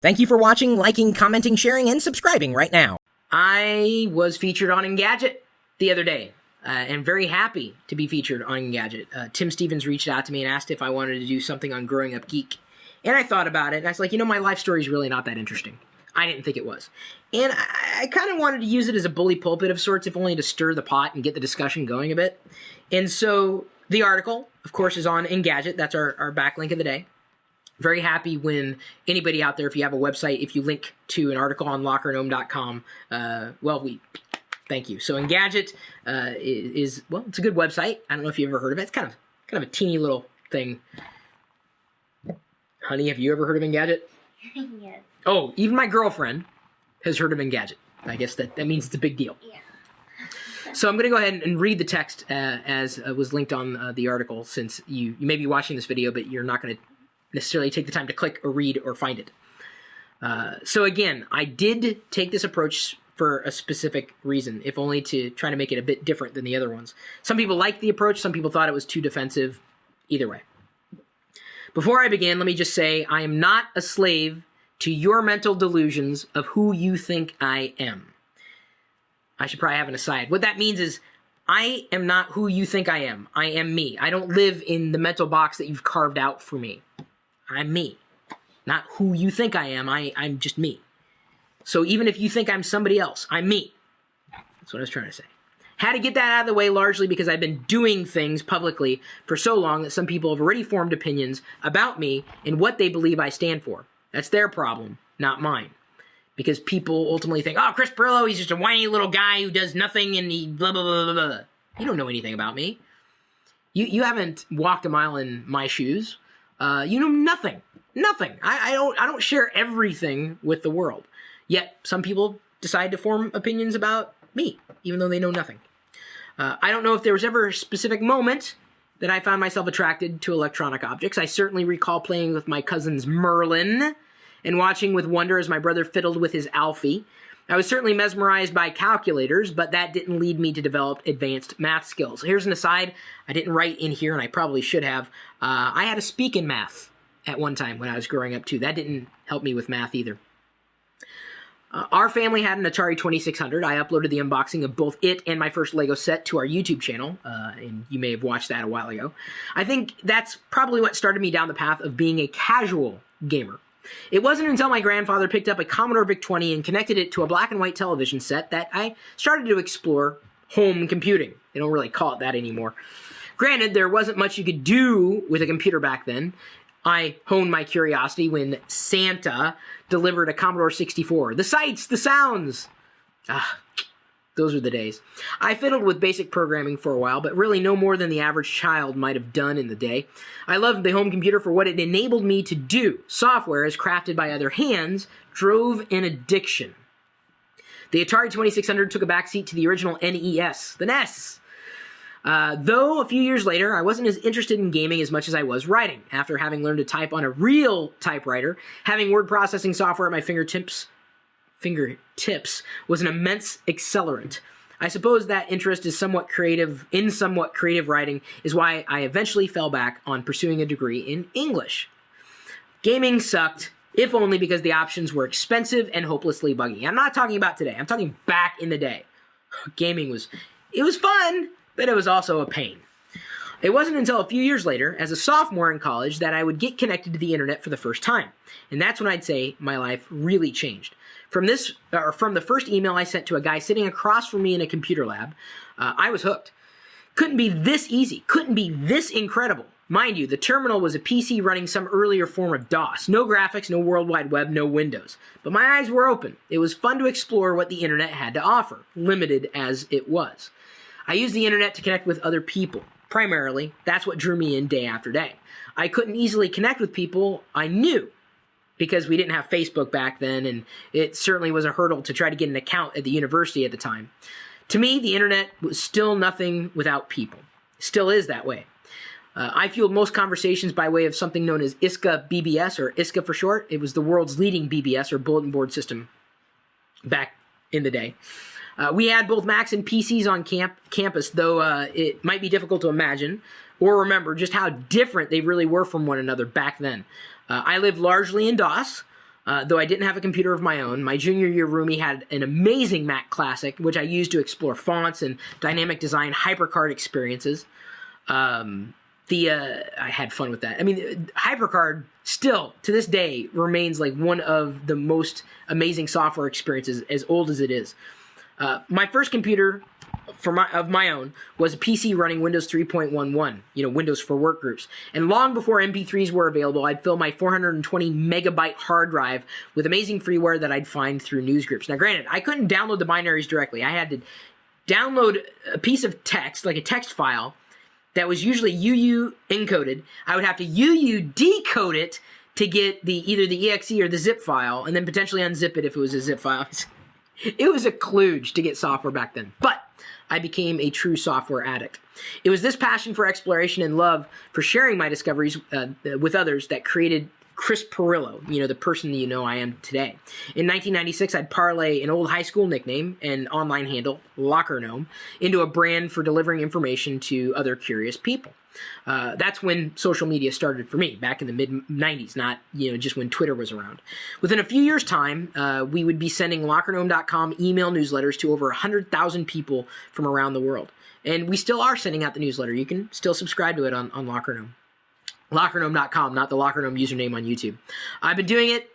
Thank you for watching, liking, commenting, sharing, and subscribing right now. I was featured on Engadget the other day, and very happy to be featured on Engadget. Tim Stevens reached out to me and asked if I wanted to do something on growing up geek. And I thought about it, and I was like, you know, my life story is really not that interesting. I didn't think it was. And I kind of wanted to use it as a bully pulpit of sorts, if only to stir the pot and get the discussion going a bit. And so the article, of course, is on Engadget. That's our backlink of the day. Very happy when anybody out there, if you have a website, if you link to an article on lockergnome.com, thank you. So Engadget is, well, it's a good website. I don't know if you've ever heard of it. It's kind of a teeny little thing. Honey, have you ever heard of Engadget? Yes. Oh, even my girlfriend has heard of Engadget. I guess that means it's a big deal. Yeah. So I'm going to go ahead and read the text as was linked on the article, since you may be watching this video, but you're not going to necessarily take the time to click or read or find it. So again, I did take this approach for a specific reason, if only to try to make it a bit different than the other ones. Some people liked the approach, some people thought it was too defensive. Either way. Before I begin, let me just say I am not a slave to your mental delusions of who you think I am. I should probably have an aside. What that means is I am not who you think I am. I am me. I don't live in the mental box that you've carved out for me. I'm me. Not who you think I am. I'm just me. So even if you think I'm somebody else, I'm me. That's what I was trying to say. Had to get that out of the way largely because I've been doing things publicly for so long that some people have already formed opinions about me and what they believe I stand for. That's their problem, not mine. Because people ultimately think, oh, Chris Pirillo, he's just a whiny little guy who does nothing and he blah, blah, blah, blah, blah. You don't know anything about me. You haven't walked a mile in my shoes. You know nothing. Nothing. I don't share everything with the world. Yet some people decide to form opinions about me, even though they know nothing. I don't know if there was ever a specific moment that I found myself attracted to electronic objects. I certainly recall playing with my cousin's Merlin and watching with wonder as my brother fiddled with his Alfie. I was certainly mesmerized by calculators, but that didn't lead me to develop advanced math skills. Here's an aside. I didn't write in here, and I probably should have. I had to speak in math at one time when I was growing up, too. That didn't help me with math either. Our family had an Atari 2600. I uploaded the unboxing of both it and my first Lego set to our YouTube channel, and you may have watched that a while ago. I think that's probably what started me down the path of being a casual gamer. It wasn't until my grandfather picked up a Commodore VIC-20 and connected it to a black and white television set that I started to explore home computing. They don't really call it that anymore. Granted, there wasn't much you could do with a computer back then. I honed my curiosity when Santa delivered a Commodore 64. The sights, the sounds. Those were the days. I fiddled with basic programming for a while, but really no more than the average child might have done in the day. I loved the home computer for what it enabled me to do. Software, as crafted by other hands, drove an addiction. The Atari 2600 took a backseat to the original NES, the NES. Though a few years later, I wasn't as interested in gaming as much as I was writing. After having learned to type on a real typewriter, having word processing software at my fingertips was an immense accelerant. I suppose that interest is somewhat creative writing is why I eventually fell back on pursuing a degree in English. Gaming sucked, if only because the options were expensive and hopelessly buggy. I'm not talking about today. I'm talking back in the day. Gaming was fun, but it was also a pain. It wasn't until a few years later, as a sophomore in college, that I would get connected to the internet for the first time. And that's when I'd say my life really changed. From the first email I sent to a guy sitting across from me in a computer lab, I was hooked. Couldn't be this easy. Couldn't be this incredible. Mind you, the terminal was a PC running some earlier form of DOS. No graphics, no World Wide Web, no Windows. But my eyes were open. It was fun to explore what the internet had to offer, limited as it was. I used the internet to connect with other people. Primarily, that's what drew me in day after day. I couldn't easily connect with people I knew because we didn't have Facebook back then, and it certainly was a hurdle to try to get an account at the university at the time. To me, the internet was still nothing without people. Still is that way. I fueled most conversations by way of something known as ISCA BBS, or ISCA for short. It was the world's leading BBS, or bulletin board system, back in the day. We had both Macs and PCs on campus, though it might be difficult to imagine or remember just how different they really were from one another back then. I lived largely in DOS, Though I didn't have a computer of my own, my junior year roomie had an amazing Mac Classic, which I used to explore fonts and dynamic design HyperCard experiences. I had fun with that. I mean, HyperCard still, to this day, remains like one of the most amazing software experiences, as old as it is. My first computer of my own was a PC running Windows 3.11, Windows for Workgroups. And long before MP3s were available, I'd fill my 420 megabyte hard drive with amazing freeware that I'd find through newsgroups. Now, granted, I couldn't download the binaries directly. I had to download a piece of text, like a text file, that was usually UU encoded. I would have to UU decode it to get either the exe or the zip file, and then potentially unzip it if it was a zip file. It was a kludge to get software back then. But I became a true software addict. It was this passion for exploration and love for sharing my discoveries with others that created Chris Pirillo, the person I am today. In 1996, I'd parlay an old high school nickname and online handle, Locker Gnome, into a brand for delivering information to other curious people. That's when social media started for me, back in the mid-90s, not just when Twitter was around. Within a few years' time, we would be sending LockerGnome.com email newsletters to over 100,000 people from around the world. And we still are sending out the newsletter. You can still subscribe to it on LockerGnome. LockerGnome.com, not the LockerGnome username on YouTube. I've been doing it,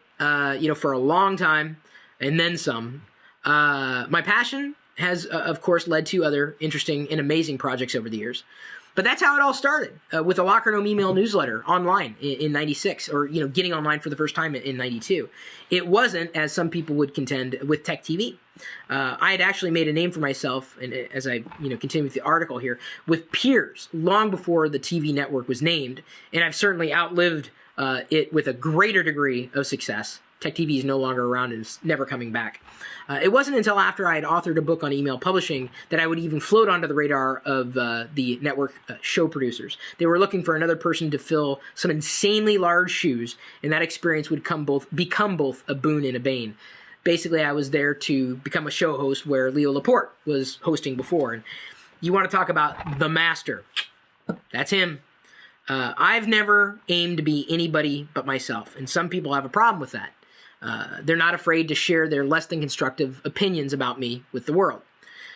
for a long time, and then some. My passion has, of course, led to other interesting and amazing projects over the years. But that's how it all started, with a LockerGnome email newsletter online in 96, or, getting online for the first time in 92. It wasn't, as some people would contend, with Tech TV. I had actually made a name for myself, and as I continue with the article here, with peers long before the TV network was named, and I've certainly outlived it with a greater degree of success. Tech TV is no longer around and is never coming back. It wasn't until after I had authored a book on email publishing that I would even float onto the radar of the network show producers. They were looking for another person to fill some insanely large shoes, and that experience would become both a boon and a bane. Basically, I was there to become a show host where Leo Laporte was hosting before. And you want to talk about the master. That's him. I've never aimed to be anybody but myself, and some people have a problem with that. They're not afraid to share their less than constructive opinions about me with the world.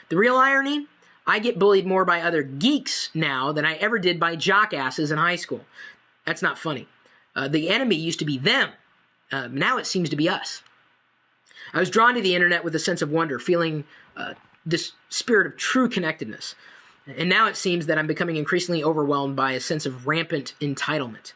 The real irony? I get bullied more by other geeks now than I ever did by jockasses in high school. That's not funny. The enemy used to be them. Now it seems to be us. I was drawn to the internet with a sense of wonder, feeling this spirit of true connectedness. And now it seems that I'm becoming increasingly overwhelmed by a sense of rampant entitlement.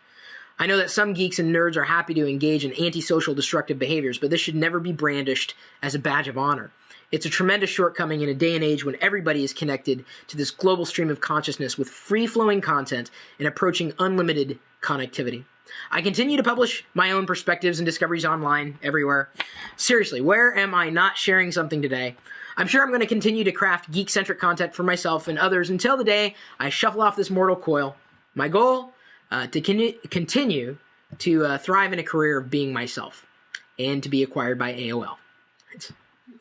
I know that some geeks and nerds are happy to engage in antisocial destructive behaviors, but this should never be brandished as a badge of honor. It's a tremendous shortcoming in a day and age when everybody is connected to this global stream of consciousness with free-flowing content and approaching unlimited connectivity. I continue to publish my own perspectives and discoveries online, everywhere. Seriously, where am I not sharing something today? I'm sure I'm going to continue to craft geek-centric content for myself and others until the day I shuffle off this mortal coil. My goal? To continue to thrive in a career of being myself and to be acquired by AOL. That's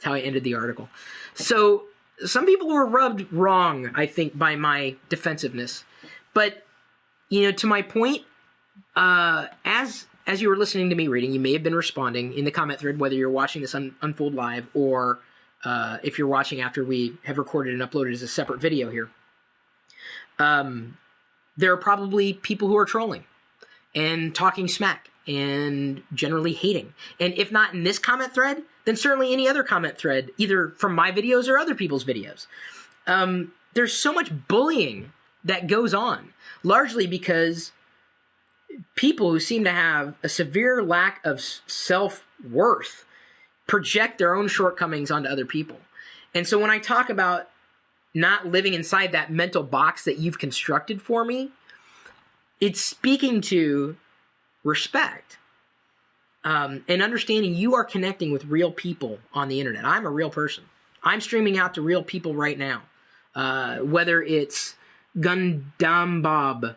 how I ended the article. So some people were rubbed wrong, I think, by my defensiveness. But, to my point, as you were listening to me reading, you may have been responding in the comment thread, whether you're watching this unfold live or if you're watching after we have recorded and uploaded as a separate video here. There are probably people who are trolling and talking smack and generally hating. And if not in this comment thread, then certainly any other comment thread, either from my videos or other people's videos. There's so much bullying that goes on, largely because people who seem to have a severe lack of self-worth project their own shortcomings onto other people. And so when I talk about not living inside that mental box that you've constructed for me, it's speaking to respect and understanding you are connecting with real people on the internet. I'm a real person. I'm streaming out to real people right now. Whether it's Gundam Bob,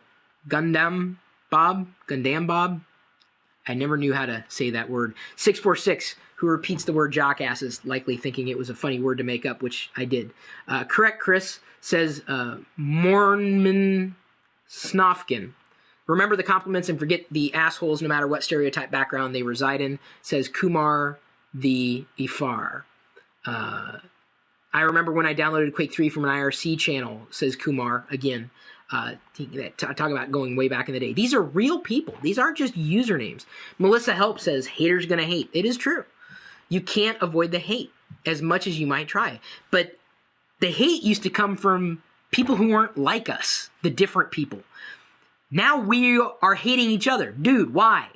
I never knew how to say that word. 646, who repeats the word jockasses, likely thinking it was a funny word to make up, which I did. Correct Chris says Mormon Snofkin. Remember the compliments and forget the assholes no matter what stereotype background they reside in, says Kumar the Ifar. I remember when I downloaded Quake 3 from an IRC channel, says Kumar, again, talking about going way back in the day. These are real people. These aren't just usernames. Melissa Help says, haters gonna hate. It is true. You can't avoid the hate as much as you might try. But the hate used to come from people who weren't like us, the different people. Now we are hating each other. Dude, why?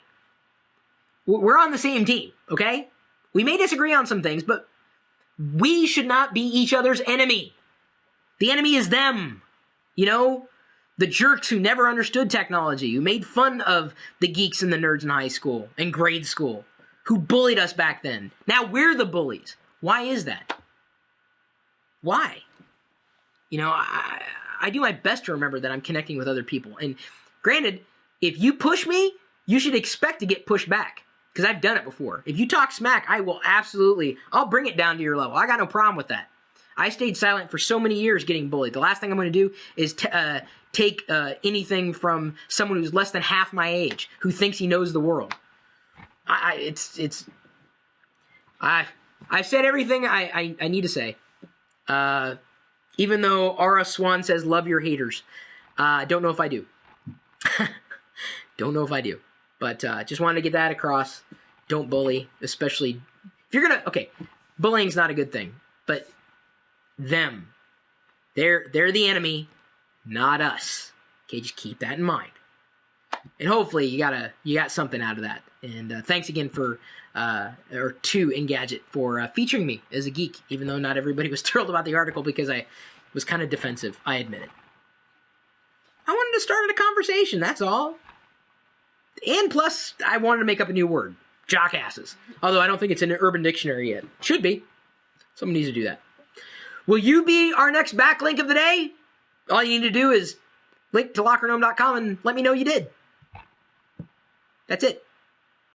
We're on the same team, okay? We may disagree on some things, but we should not be each other's enemy. The enemy is them. You know, the jerks who never understood technology, who made fun of the geeks and the nerds in high school and grade school, who bullied us back then. Now we're the bullies. Why is that? Why? You know, I do my best to remember that I'm connecting with other people. And granted, if you push me, you should expect to get pushed back. Because I've done it before. If you talk smack, I will absolutely, I'll bring it down to your level. I got no problem with that. I stayed silent for so many years getting bullied. The last thing I'm going to do is take anything from someone who's less than half my age, who thinks he knows the world. I've said everything I need to say. Even though Aura Swan says, love your haters. Don't know if I do. Don't know if I do. But just wanted to get that across. Don't bully, especially if you're gonna. Okay, bullying's not a good thing, but them, they're the enemy, not us. Okay, just keep that in mind. And hopefully you got something out of that. And thanks again to Engadget for featuring me as a geek, even though not everybody was thrilled about the article because I was kind of defensive. I admit it. I wanted to start a conversation. That's all. And plus, I wanted to make up a new word. Jockasses. Although I don't think it's in an Urban Dictionary yet. Should be. Someone needs to do that. Will you be our next backlink of the day? All you need to do is link to lockergnome.com and let me know you did. That's it.